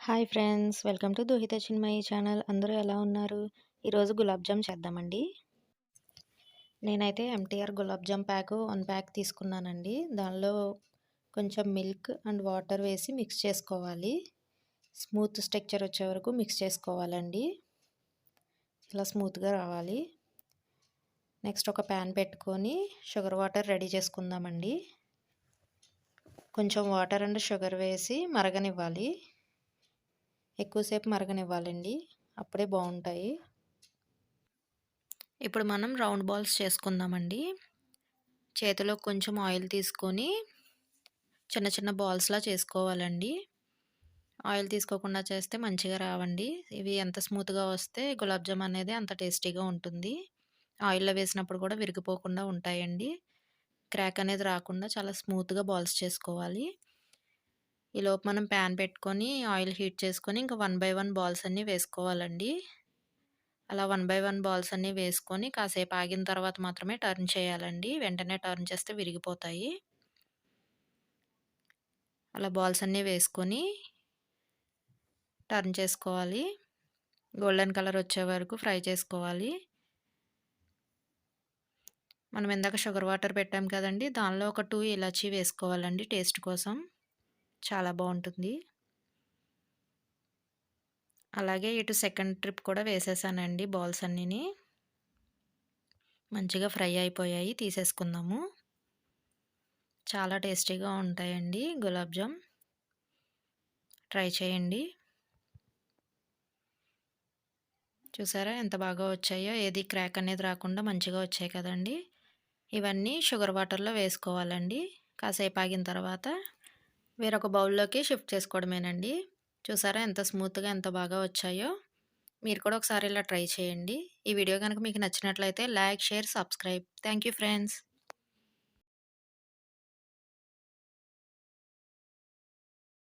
Hi friends, welcome to Duhita Chinmayi channel. అందరూ ఎలా ఉన్నారు? ఈరోజు గులాబ్ జామ్ చేద్దామండి. నేనైతే MTR gulab jam pack 1 pack తీసుకున్నానండి. దానిలో కొంచెం మిల్క్ అండ్ వాటర్ వేసి మిక్స్ చేసుకోవాలి. స్మూత్ స్ట్రక్చర్ వచ్చే వరకు మిక్స్ చేసుకోవాలండి. ఇలా స్మూత్గా రావాలి. నెక్స్ట్ ఒక ప్యాన్ పెట్టుకొని షుగర్ వాటర్ రెడీ చేసుకుందామండి. కొంచెం వాటర్ అండ్ షుగర్ వేసి మరగనివ్వాలి. ఎక్కువసేపు మరగనివ్వాలండి, అప్పుడే బాగుంటాయి. ఇప్పుడు మనం రౌండ్ బాల్స్ చేసుకుందామండి. చేతిలో కొంచెం ఆయిల్ తీసుకొని చిన్న చిన్న బాల్స్లా చేసుకోవాలండి. ఆయిల్ తీసుకోకుండా చేస్తే మంచిగా రావండి. ఇవి ఎంత స్మూత్గా వస్తే గులాబ్ జామ్ అనేది అంత టేస్టీగా ఉంటుంది. ఆయిల్లో వేసినప్పుడు కూడా విరిగిపోకుండా ఉంటాయండి. క్రాక్ అనేది రాకుండా చాలా స్మూత్గా బాల్స్ చేసుకోవాలి. ఈలోపు మనం ప్యాన్ పెట్టుకొని ఆయిల్ హీట్ చేసుకొని ఇంకా 1 బై 1 బాల్స్ అన్నీ వేసుకోవాలండి. అలా 1 బై 1 బాల్స్ అన్నీ వేసుకొని కాసేపు ఆగిన తర్వాత మాత్రమే టర్న్ చేయాలండి. వెంటనే టర్న్ చేస్తే విరిగిపోతాయి. అలా బాల్స్ అన్నీ వేసుకొని టర్న్ చేసుకోవాలి. గోల్డెన్ కలర్ వచ్చే వరకు ఫ్రై చేసుకోవాలి. మనం ఇందాక షుగర్ వాటర్ పెట్టాం కదండీ, దానిలో ఒక 2 ఇలాచీ వేసుకోవాలండి టేస్ట్ కోసం. చాలా బాగుంటుంది. అలాగే ఇటు సెకండ్ ట్రిప్ కూడా వేసేసానండి బాల్స్ అన్నీని. మంచిగా ఫ్రై అయిపోయాయి, తీసేసుకుందాము. చాలా టేస్టీగా ఉంటాయండి గులాబ్ జామ్. ట్రై చేయండి. చూసారా ఎంత బాగా వచ్చాయో? ఏది క్రాక్ అనేది రాకుండా మంచిగా వచ్చాయి కదండీ! ఇవన్నీ షుగర్ వాటర్‌లో వేసుకోవాలండి. కాసేపు ఆగిన తర్వాత వేరొక బౌల్‌లోకి షిఫ్ట్ చేసుకోవడమేనండి. చూసారా ఎంత స్మూత్‌గా ఎంత బాగా వచ్చాయో? మీరు కూడా ఒకసారి ఇలా ట్రై చేయండి. ఈ వీడియో గనుక మీకు నచ్చినట్లయితే like, share, subscribe. Thank you friends.